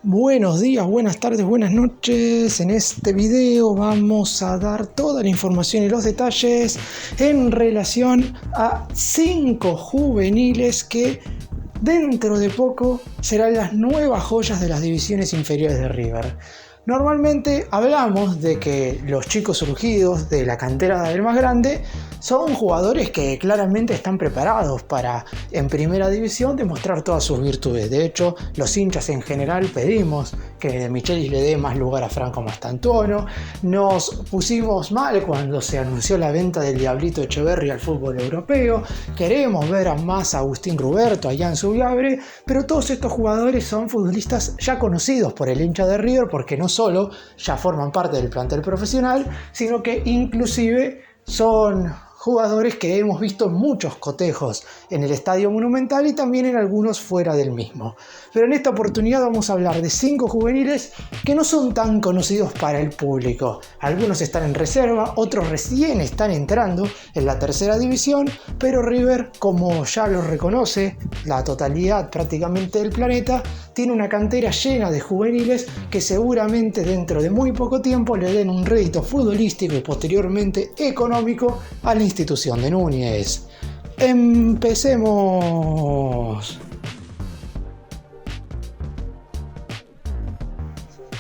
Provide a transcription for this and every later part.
Buenos días, buenas tardes, buenas noches. En este video vamos a dar toda la información y los detalles en relación a 5 juveniles que dentro de poco serán las nuevas joyas de las divisiones inferiores de River. Normalmente hablamos de que los chicos surgidos de la cantera del más grande son jugadores que claramente están preparados para, en primera división, demostrar todas sus virtudes. De hecho, los hinchas en general pedimos que De Michelis le dé más lugar a Franco Mastantuono. Nos pusimos mal cuando se anunció la venta del Diablito Echeverri al fútbol europeo. Queremos ver a más a Agustín Ruberto, a Jan Subiabre, pero todos estos jugadores son futbolistas ya conocidos por el hincha de River, porque no solo ya forman parte del plantel profesional, sino que inclusive son jugadores que hemos visto en muchos cotejos en el Estadio Monumental y también en algunos fuera del mismo. Pero en esta oportunidad vamos a hablar de 5 juveniles que no son tan conocidos para el público. Algunos están en reserva, otros recién están entrando en la tercera división, pero River, como ya lo reconoce la totalidad prácticamente del planeta, tiene una cantera llena de juveniles que seguramente dentro de muy poco tiempo le den un rédito futbolístico y posteriormente económico a la institución de Núñez. Empecemos.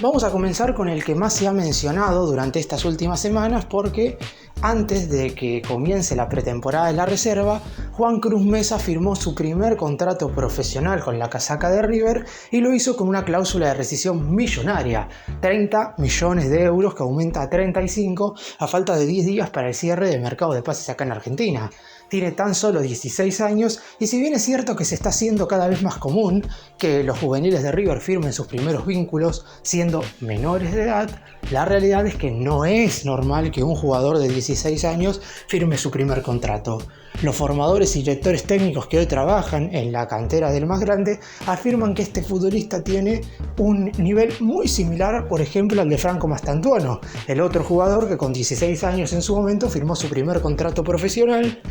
Vamos a comenzar con el que más se ha mencionado durante estas últimas semanas, porque antes de que comience la pretemporada de la reserva, Juan Cruz Mesa firmó su primer contrato profesional con la casaca de River y lo hizo con una cláusula de rescisión millonaria, 30 millones de euros, que aumenta a 35 a falta de 10 días para el cierre del mercado de pases acá en Argentina. Tiene tan solo 16 años y si bien es cierto que se está haciendo cada vez más común que los juveniles de River firmen sus primeros vínculos siendo menores de edad, la realidad es que no es normal que un jugador de 16 años firme su primer contrato. Los formadores y directores técnicos que hoy trabajan en la cantera del más grande afirman que este futbolista tiene un nivel muy similar, por ejemplo, al de Franco Mastantuono, el otro jugador que con 16 años en su momento firmó su primer contrato profesional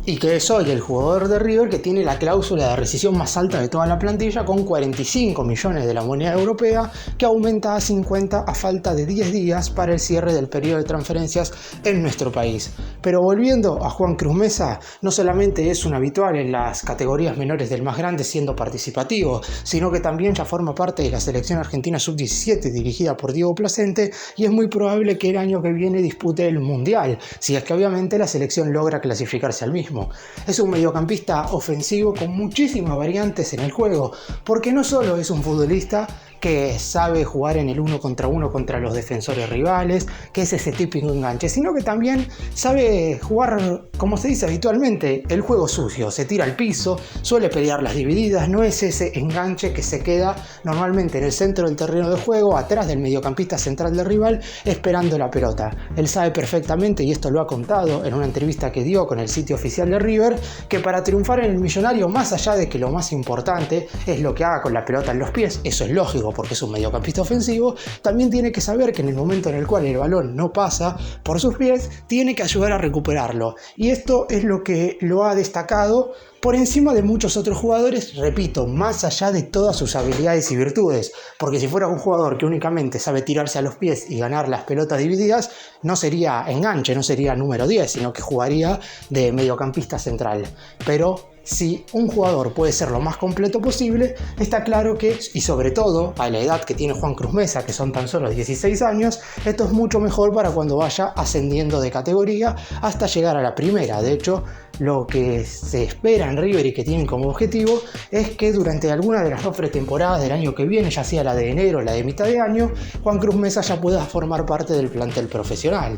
y que es hoy el jugador de River que tiene la cláusula de rescisión más alta de toda la plantilla, con 45 millones de la moneda europea, que aumenta a 50 a falta de 10 días para el cierre del periodo de transferencias en nuestro país. Pero volviendo a Juan Cruz Mesa, no solamente es un habitual en las categorías menores del más grande siendo participativo, sino que también ya forma parte de la selección argentina sub-17 dirigida por Diego Placente, y es muy probable que el año que viene dispute el Mundial, si es que obviamente la selección logra clasificarse al mismo. Es un mediocampista ofensivo con muchísimas variantes en el juego, porque no solo es un futbolista que sabe jugar en el 1 contra 1 contra los defensores rivales, que es ese típico enganche, sino que también sabe jugar, como se dice habitualmente, el juego sucio. Se tira al piso, suele pelear las divididas, no es ese enganche que se queda normalmente en el centro del terreno de juego, atrás del mediocampista central del rival, esperando la pelota. Él sabe perfectamente, y esto lo ha contado en una entrevista que dio con el sitio oficial de River, que para triunfar en el Millonario, más allá de que lo más importante es lo que haga con la pelota en los pies, eso es lógico porque es un mediocampista ofensivo, también tiene que saber que en el momento en el cual el balón no pasa por sus pies, tiene que ayudar a recuperarlo. Y esto es lo que lo ha destacado por encima de muchos otros jugadores, repito, más allá de todas sus habilidades y virtudes, porque si fuera un jugador que únicamente sabe tirarse a los pies y ganar las pelotas divididas, no sería enganche, no sería número 10, sino que jugaría de mediocampista central. Pero si un jugador puede ser lo más completo posible, está claro que, y sobre todo a la edad que tiene Juan Cruz Mesa, que son tan solo 16 años, esto es mucho mejor para cuando vaya ascendiendo de categoría hasta llegar a la primera. De hecho, lo que se espera en River y que tienen como objetivo es que durante alguna de las 2 pretemporadas del año que viene, ya sea la de enero o la de mitad de año, Juan Cruz Mesa ya pueda formar parte del plantel profesional.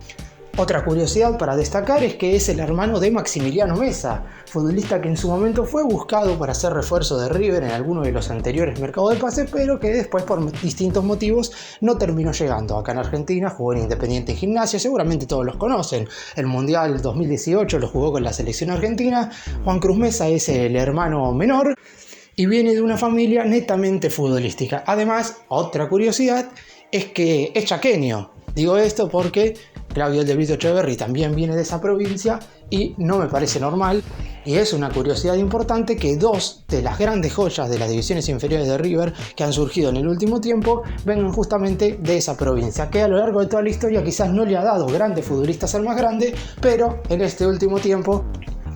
Otra curiosidad para destacar es que es el hermano de Maximiliano Mesa, futbolista que en su momento fue buscado para ser refuerzo de River en alguno de los anteriores mercados de pases, pero que después por distintos motivos no terminó llegando. Acá en Argentina jugó en Independiente Gimnasia, seguramente todos los conocen. El Mundial 2018 lo jugó con la selección argentina. Juan Cruz Mesa es el hermano menor y viene de una familia netamente futbolística. Además, otra curiosidad es que es chaqueño. Digo esto porque Claudio El Diablito Echeverri también viene de esa provincia y no me parece normal Y es una curiosidad importante que dos de las grandes joyas de las divisiones inferiores de River que han surgido en el último tiempo vengan justamente de esa provincia, que a lo largo de toda la historia quizás no le ha dado grandes futbolistas al más grande, pero en este último tiempo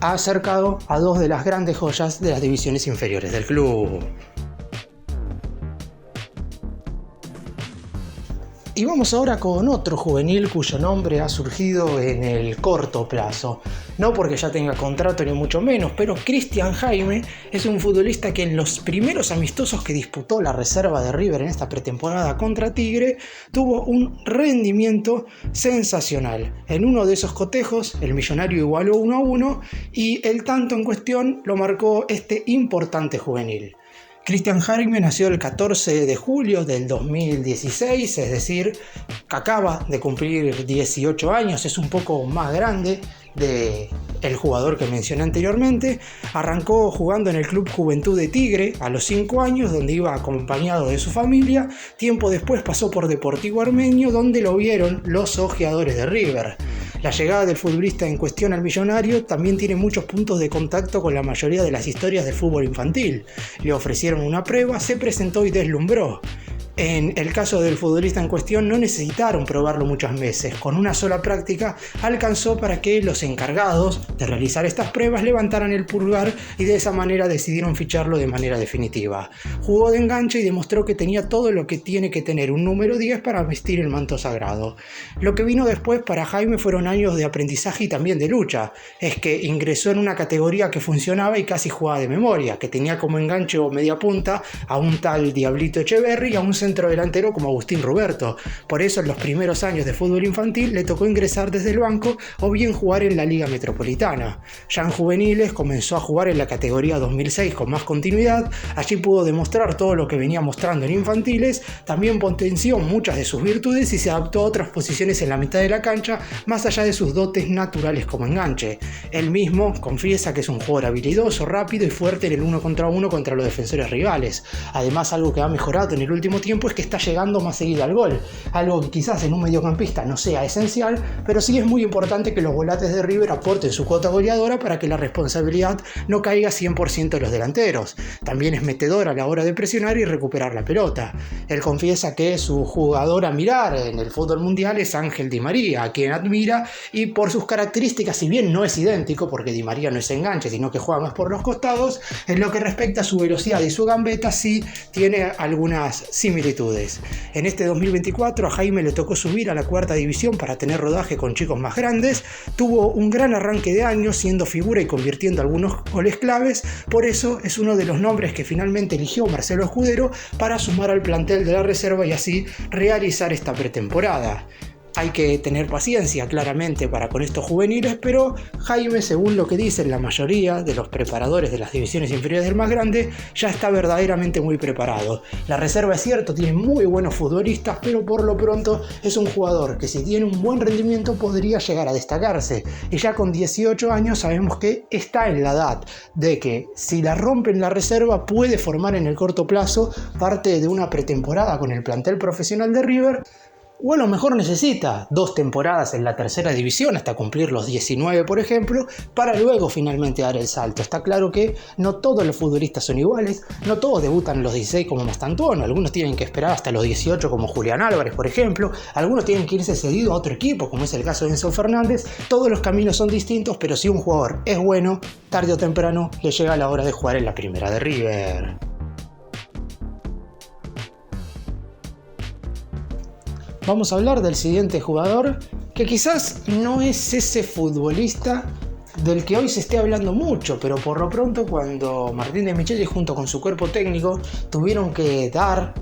ha acercado a dos de las grandes joyas de las divisiones inferiores del club. Y vamos ahora con otro juvenil cuyo nombre ha surgido en el corto plazo. No porque ya tenga contrato ni mucho menos, pero Cristian Jaime es un futbolista que en los primeros amistosos que disputó la reserva de River en esta pretemporada contra Tigre tuvo un rendimiento sensacional. En uno de esos cotejos el Millonario igualó 1-1 y el tanto en cuestión lo marcó este importante juvenil. Cristian Jaime nació el 14 de julio del 2016, es decir, acaba de cumplir 18 años, es un poco más grande del jugador que mencioné anteriormente. Arrancó jugando en el Club Juventud de Tigre a los 5 años, donde iba acompañado de su familia. Tiempo después pasó por Deportivo Armenio, donde lo vieron los ojeadores de River. La llegada del futbolista en cuestión al Millonario también tiene muchos puntos de contacto con la mayoría de las historias de fútbol infantil. Le ofrecieron una prueba, se presentó y deslumbró. En el caso del futbolista en cuestión no necesitaron probarlo muchas veces, con una sola práctica alcanzó para que los encargados de realizar estas pruebas levantaran el pulgar y de esa manera decidieron ficharlo de manera definitiva. Jugó de enganche y demostró que tenía todo lo que tiene que tener un número 10 para vestir el manto sagrado. Lo que vino después para Jaime fueron años de aprendizaje y también de lucha. Es que ingresó en una categoría que funcionaba y casi jugaba de memoria, que tenía como enganche o media punta a un tal Diablito Echeverri y a un centro delantero como Agustín Roberto. Por eso en los primeros años de fútbol infantil le tocó ingresar desde el banco o bien jugar en la Liga Metropolitana. Ya en juveniles comenzó a jugar en la categoría 2006 con más continuidad. Allí pudo demostrar todo lo que venía mostrando en infantiles, también potenció muchas de sus virtudes y se adaptó a otras posiciones en la mitad de la cancha, más allá de sus dotes naturales como enganche. Él mismo confiesa que es un jugador habilidoso, rápido y fuerte en el 1 contra 1 contra los defensores rivales. Además, algo que ha mejorado en el último tiempo es que está llegando más seguido al gol, algo que quizás en un mediocampista no sea esencial, pero sí es muy importante que los volantes de River aporten su cuota goleadora para que la responsabilidad no caiga 100% de los delanteros. También es metedor a la hora de presionar y recuperar la pelota. Él confiesa que su jugador a mirar en el fútbol mundial es Ángel Di María, a quien admira, y por sus características, si bien no es idéntico, porque Di María no es enganche, sino que juega más por los costados, en lo que respecta a su velocidad y su gambeta sí tiene algunas similitudes. En este 2024 a Jaime le tocó subir a la cuarta división para tener rodaje con chicos más grandes. Tuvo un gran arranque de año siendo figura y convirtiendo algunos goles claves. Por eso es uno de los nombres que finalmente eligió Marcelo Escudero para sumar al plantel de la reserva y así realizar esta pretemporada. Hay que tener paciencia claramente para con estos juveniles, pero Jaime, según lo que dicen la mayoría de los preparadores de las divisiones inferiores del más grande, ya está verdaderamente muy preparado. La reserva es cierto, tiene muy buenos futbolistas, pero por lo pronto es un jugador que si tiene un buen rendimiento podría llegar a destacarse. Y ya con 18 años sabemos que está en la edad de que si la rompe en la reserva puede formar en el corto plazo parte de una pretemporada con el plantel profesional de River. O a lo mejor necesita 2 temporadas en la tercera división hasta cumplir los 19, por ejemplo, para luego finalmente dar el salto. Está claro que no todos los futbolistas son iguales, no todos debutan a los 16 como Mastantuono, algunos tienen que esperar hasta los 18 como Julián Álvarez, por ejemplo, algunos tienen que irse cedido a otro equipo, como es el caso de Enzo Fernández. Todos los caminos son distintos, pero si un jugador es bueno, tarde o temprano le llega la hora de jugar en la primera de River. Vamos a hablar del siguiente jugador, que quizás no es ese futbolista del que hoy se esté hablando mucho, pero por lo pronto cuando Martín de Micheli junto con su cuerpo técnico tuvieron que dar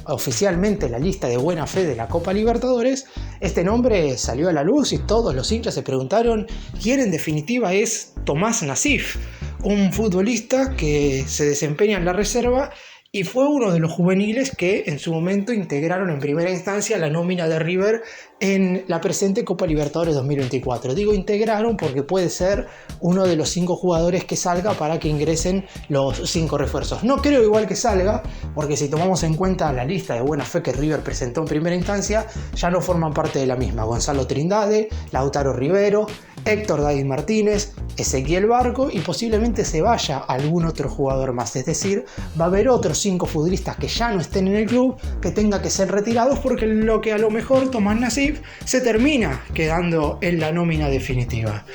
oficialmente la lista de buena fe de la Copa Libertadores, este nombre salió a la luz y todos los hinchas se preguntaron quién en definitiva es Tomás Nassif, un futbolista que se desempeña en la reserva y fue uno de los juveniles que en su momento integraron en primera instancia la nómina de River en la presente Copa Libertadores 2024. Digo integraron porque puede ser uno de los 5 jugadores que salga para que ingresen los 5 refuerzos. No creo igual que salga, porque si tomamos en cuenta la lista de buena fe que River presentó en primera instancia, ya no forman parte de la misma. Gonzalo Trindade, Lautaro Rivero, Héctor David Martínez, Ezequiel Barco y posiblemente se vaya algún otro jugador más. Es decir, va a haber otros 5 futbolistas que ya no estén en el club que tengan que ser retirados porque lo que a lo mejor Tomás Nassif se termina quedando en la nómina definitiva.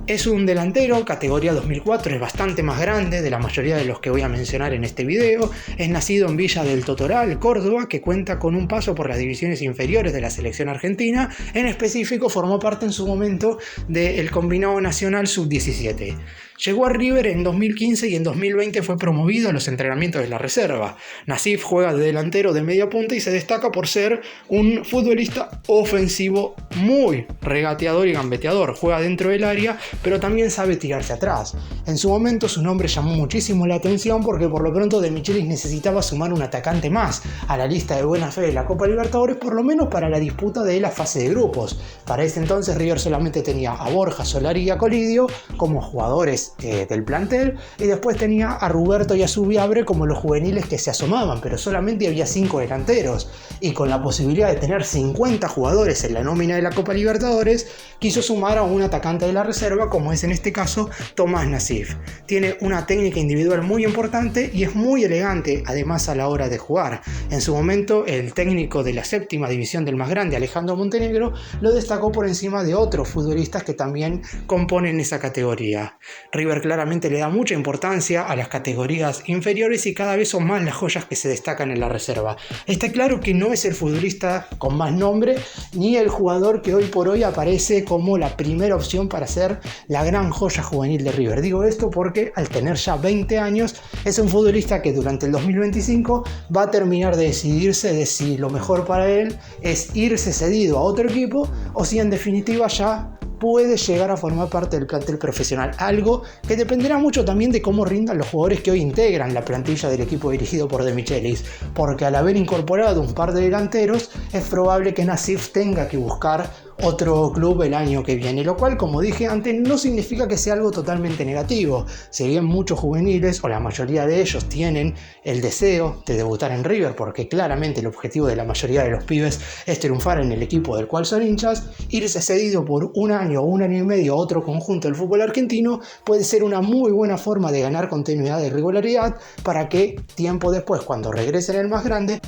Es un delantero, categoría 2004, es bastante más grande de la mayoría de los que voy a mencionar en este video. Es nacido en Villa del Totoral, Córdoba, que cuenta con un paso por las divisiones inferiores de la selección argentina. En específico, formó parte en su momento del combinado nacional sub-17. Llegó a River en 2015 y en 2020 fue promovido a los entrenamientos de la reserva. Nassif juega de delantero de media punta y se destaca por ser un futbolista ofensivo muy regateador y gambeteador. Juega dentro del área, pero también sabe tirarse atrás. En su momento su nombre llamó muchísimo la atención porque por lo pronto De Michelis necesitaba sumar un atacante más a la lista de buena fe de la Copa Libertadores, por lo menos para la disputa de la fase de grupos. Para ese entonces River solamente tenía a Borja, Solari y a Colidio como jugadores del plantel, y después tenía a Ruberto y a Zubiabre como los juveniles que se asomaban, pero solamente había 5 delanteros, y con la posibilidad de tener 50 jugadores en la nómina de la Copa Libertadores, quiso sumar a un atacante de la reserva, como es en este caso Tomás Nassif. Tiene una técnica individual muy importante y es muy elegante, además a la hora de jugar. En su momento, el técnico de la 7ª división del más grande, Alejandro Montenegro, lo destacó por encima de otros futbolistas que también componen esa categoría. River claramente le da mucha importancia a las categorías inferiores y cada vez son más las joyas que se destacan en la reserva. Está claro que no es el futbolista con más nombre ni el jugador que hoy por hoy aparece como la primera opción para ser la gran joya juvenil de River. Digo esto porque al tener ya 20 años es un futbolista que durante el 2025 va a terminar de decidirse de si lo mejor para él es irse cedido a otro equipo o si en definitiva ya puede llegar a formar parte del plantel profesional, algo que dependerá mucho también de cómo rindan los jugadores que hoy integran la plantilla del equipo dirigido por De Michelis, porque al haber incorporado un par de delanteros es probable que Nassif tenga que buscar otro club el año que viene, lo cual, como dije antes, no significa que sea algo totalmente negativo. Si bien muchos juveniles, o la mayoría de ellos, tienen el deseo de debutar en River, porque claramente el objetivo de la mayoría de los pibes es triunfar en el equipo del cual son hinchas, irse cedido por un año o un año y medio a otro conjunto del fútbol argentino puede ser una muy buena forma de ganar continuidad y regularidad para que tiempo después, cuando regresen el más grande,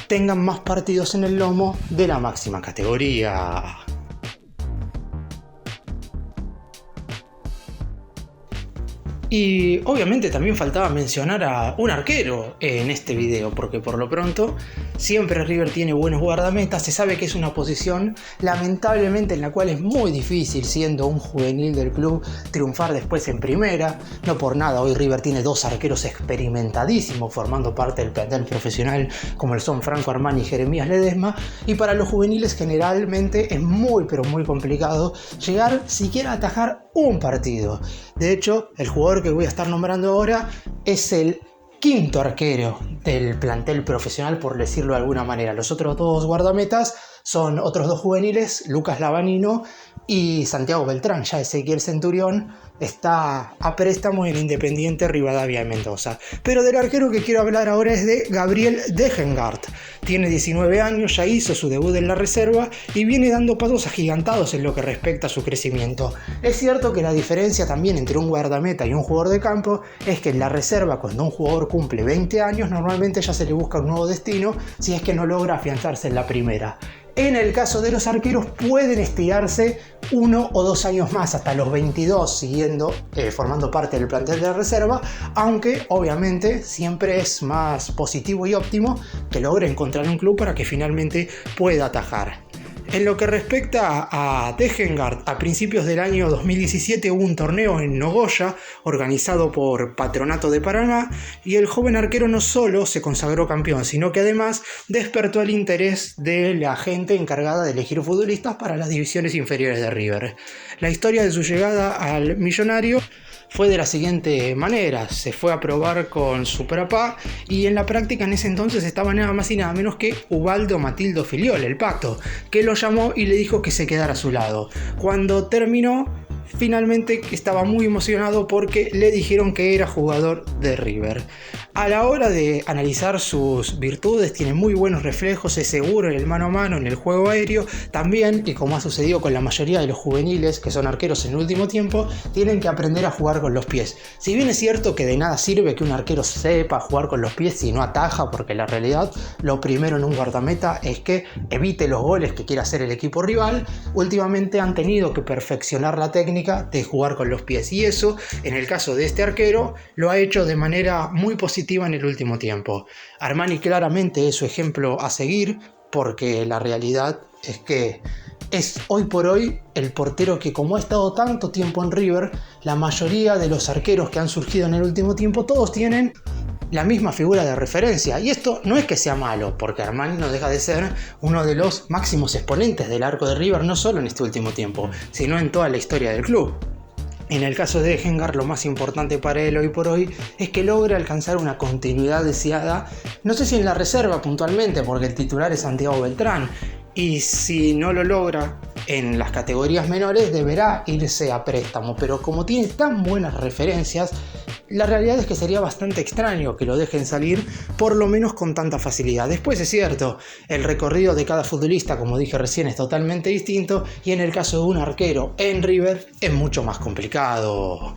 tengan más partidos en el lomo de la máxima categoría. Y obviamente también faltaba mencionar a un arquero en este video, porque por lo pronto siempre River tiene buenos guardametas. Se sabe que es una posición lamentablemente en la cual es muy difícil, siendo un juvenil del club, triunfar después en primera. No por nada hoy River tiene 2 arqueros experimentadísimos formando parte del plantel profesional, como el son Franco Armani y Jeremías Ledesma, y para los juveniles generalmente es muy pero muy complicado llegar siquiera a atajar un partido. De hecho, el jugador que voy a estar nombrando ahora es el 5º arquero del plantel profesional, por decirlo de alguna manera. Los otros 2 guardametas son otros 2 juveniles, Lucas Lavanino y Santiago Beltrán. Ya Ezequiel Centurión está a préstamo en Independiente Rivadavia de Mendoza. Pero del arquero que quiero hablar ahora es de Gabriel Degengart. Tiene 19 años, ya hizo su debut en la reserva y viene dando pasos agigantados en lo que respecta a su crecimiento. Es cierto que la diferencia también entre un guardameta y un jugador de campo es que en la reserva, cuando un jugador cumple 20 años, normalmente ya se le busca un nuevo destino si es que no logra afianzarse en la primera. En el caso de los arqueros pueden estirarse 1 o 2 años más, hasta los 22, formando parte del plantel de la reserva, aunque obviamente siempre es más positivo y óptimo que logre encontrar un club para que finalmente pueda atajar. En lo que respecta a Degengart, a principios del año 2017 hubo un torneo en Nogoyá organizado por Patronato de Paraná y el joven arquero no solo se consagró campeón, sino que además despertó el interés de la gente encargada de elegir futbolistas para las divisiones inferiores de River. La historia de su llegada al Millonario fue de la siguiente manera: se fue a probar con su papá y en la práctica en ese entonces estaba nada más y nada menos que Ubaldo Matildo Filiol, el Pato, que lo llamó y le dijo que se quedara a su lado. Cuando terminó, finalmente estaba muy emocionado porque le dijeron que era jugador de River. A la hora de analizar sus virtudes, tiene muy buenos reflejos, es seguro en el mano a mano, en el juego aéreo. También, y como ha sucedido con la mayoría de los juveniles que son arqueros en el último tiempo, tienen que aprender a jugar con los pies. Si bien es cierto que de nada sirve que un arquero sepa jugar con los pies si no ataja, porque la realidad, lo primero en un guardameta es que evite los goles que quiera hacer el equipo rival, últimamente han tenido que perfeccionar la técnica de jugar con los pies. Y eso, en el caso de este arquero, lo ha hecho de manera muy positiva en el último tiempo. Armani claramente es su ejemplo a seguir, porque la realidad es que es hoy por hoy el portero que, como ha estado tanto tiempo en River, la mayoría de los arqueros que han surgido en el último tiempo, todos tienen la misma figura de referencia. Y esto no es que sea malo, porque Armani no deja de ser uno de los máximos exponentes del arco de River, no solo en este último tiempo, sino en toda la historia del club. En el caso de Egengar, lo más importante para él hoy por hoy es que logre alcanzar una continuidad deseada, no sé si en la reserva puntualmente, porque el titular es Santiago Beltrán, y si no lo logra en las categorías menores deberá irse a préstamo, pero como tiene tan buenas referencias, la realidad es que sería bastante extraño que lo dejen salir, por lo menos con tanta facilidad. Después es cierto, el recorrido de cada futbolista, como dije recién, es totalmente distinto, y en el caso de un arquero en River es mucho más complicado.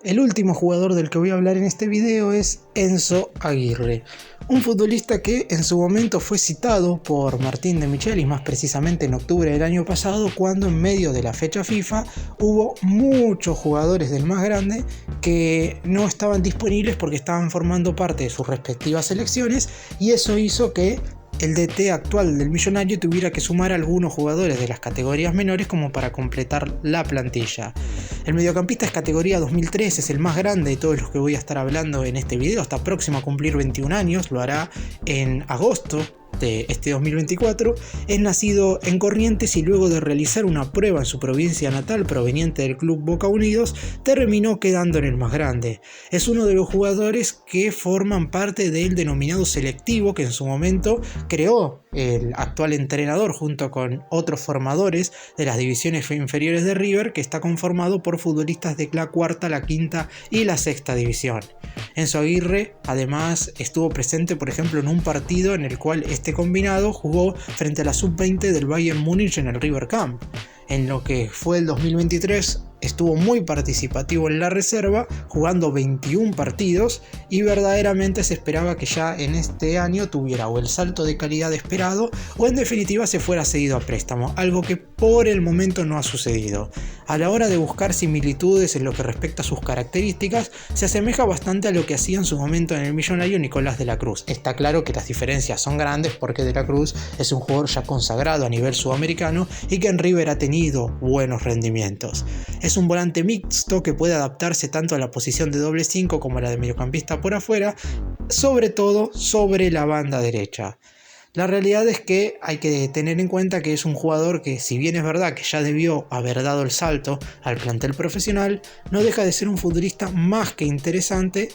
El último jugador del que voy a hablar en este video es Enzo Aguirre, un futbolista que en su momento fue citado por Martín de Michelis, más precisamente en octubre del año pasado, cuando en medio de la fecha FIFA hubo muchos jugadores del más grande que no estaban disponibles porque estaban formando parte de sus respectivas selecciones, y eso hizo que el DT actual del Millonario tuviera que sumar a algunos jugadores de las categorías menores como para completar la plantilla. El mediocampista es categoría 2003, es el más grande de todos los que voy a estar hablando en este video, está próximo a cumplir 21 años, lo hará en agosto de este 2024, es nacido en Corrientes y luego de realizar una prueba en su provincia natal proveniente del club Boca Unidos, terminó quedando en el más grande. Es uno de los jugadores que forman parte del denominado selectivo que en su momento creó el actual entrenador junto con otros formadores de las divisiones inferiores de River, que está conformado por futbolistas de la cuarta, la quinta y la sexta división. Enzo Aguirre además estuvo presente, por ejemplo, en un partido en el cual este combinado jugó frente a la sub-20 del Bayern Múnich en el River Camp. En lo que fue el 2023 estuvo muy participativo en la reserva, jugando 21 partidos, y verdaderamente se esperaba que ya en este año tuviera o el salto de calidad esperado o en definitiva se fuera cedido a préstamo, algo que por el momento no ha sucedido. A la hora de buscar similitudes en lo que respecta a sus características, se asemeja bastante a lo que hacía en su momento en el Millonario Nicolás de la Cruz. Está claro que las diferencias son grandes porque de la Cruz es un jugador ya consagrado a nivel sudamericano y que en River ha tenido buenos rendimientos. Es un volante mixto que puede adaptarse tanto a la posición de doble 5 como a la de mediocampista por afuera, sobre todo sobre la banda derecha. La realidad es que hay que tener en cuenta que es un jugador que, si bien es verdad que ya debió haber dado el salto al plantel profesional, no deja de ser un futbolista más que interesante,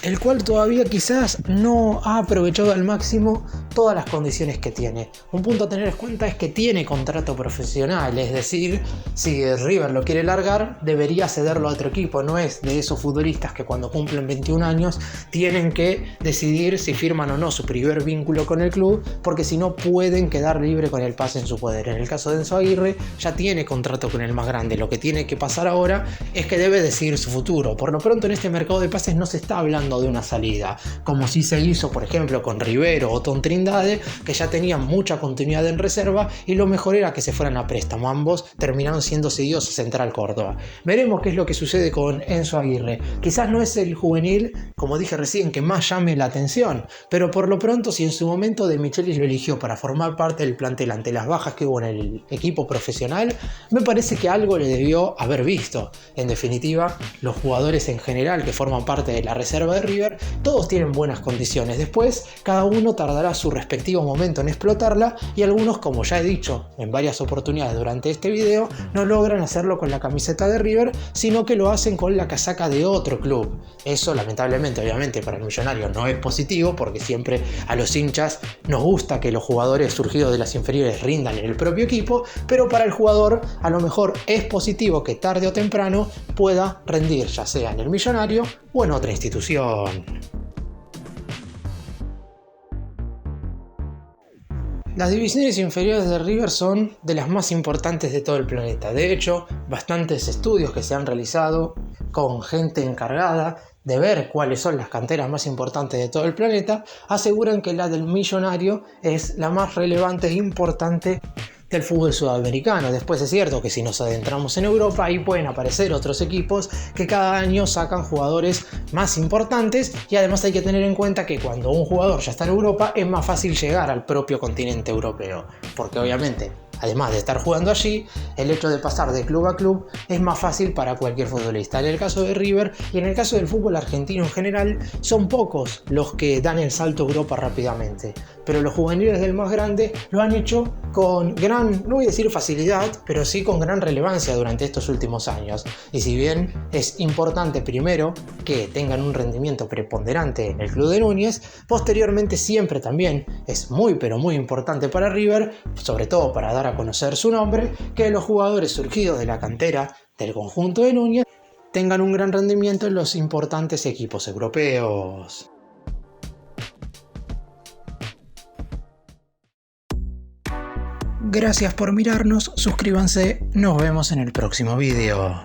el cual todavía quizás no ha aprovechado al máximo todas las condiciones que tiene. Un punto a tener en cuenta es que tiene contrato profesional, es decir, si River lo quiere largar, debería cederlo a otro equipo. No es de esos futbolistas que cuando cumplen 21 años tienen que decidir si firman o no su primer vínculo con el club, porque si no pueden quedar libre con el pase en su poder. En el caso de Enzo Aguirre ya tiene contrato con el más grande, lo que tiene que pasar ahora es que debe decidir su futuro. Por lo pronto en este mercado de pases no se está hablando de una salida, como si se hizo por ejemplo con Rivero o Tom Trindade, que ya tenían mucha continuidad en reserva y lo mejor era que se fueran a préstamo. Ambos terminaron siendo cedidos a Central Córdoba. Veremos qué es lo que sucede con Enzo Aguirre. Quizás no es el juvenil, como dije recién, que más llame la atención, pero por lo pronto, si en su momento de Michelis lo eligió para formar parte del plantel ante las bajas que hubo en el equipo profesional, me parece que algo le debió haber visto. En definitiva, los jugadores en general que forman parte de la reserva de River, todos tienen buenas condiciones. Después, cada uno tardará su respectivo momento en explotarla y algunos, como ya he dicho en varias oportunidades durante este video, no logran hacerlo con la camiseta de River, sino que lo hacen con la casaca de otro club. Eso, lamentablemente, obviamente, para el Millonario no es positivo, porque siempre a los hinchas nos gusta que los jugadores surgidos de las inferiores rindan en el propio equipo, pero para el jugador a lo mejor es positivo que tarde o temprano pueda rendir, ya sea en el Millonario o en otra institución. Las divisiones inferiores de River son de las más importantes de todo el planeta. De hecho, bastantes estudios que se han realizado con gente encargada de ver cuáles son las canteras más importantes de todo el planeta aseguran que la del Millonario es la más relevante e importante del fútbol sudamericano. Después es cierto que si nos adentramos en Europa, ahí pueden aparecer otros equipos que cada año sacan jugadores más importantes, y además hay que tener en cuenta que cuando un jugador ya está en Europa es más fácil llegar al propio continente europeo, porque obviamente, además de estar jugando allí, el hecho de pasar de club a club es más fácil para cualquier futbolista. En el caso de River y en el caso del fútbol argentino en general, son pocos los que dan el salto a Europa rápidamente, pero los juveniles del más grande lo han hecho con gran, no voy a decir facilidad, pero sí con gran relevancia durante estos últimos años. Y si bien es importante primero que tengan un rendimiento preponderante en el club de Núñez, posteriormente siempre también es muy pero muy importante para River, sobre todo para dar a conocer su nombre, que los jugadores surgidos de la cantera del conjunto de Núñez tengan un gran rendimiento en los importantes equipos europeos. Gracias por mirarnos, suscríbanse, nos vemos en el próximo video.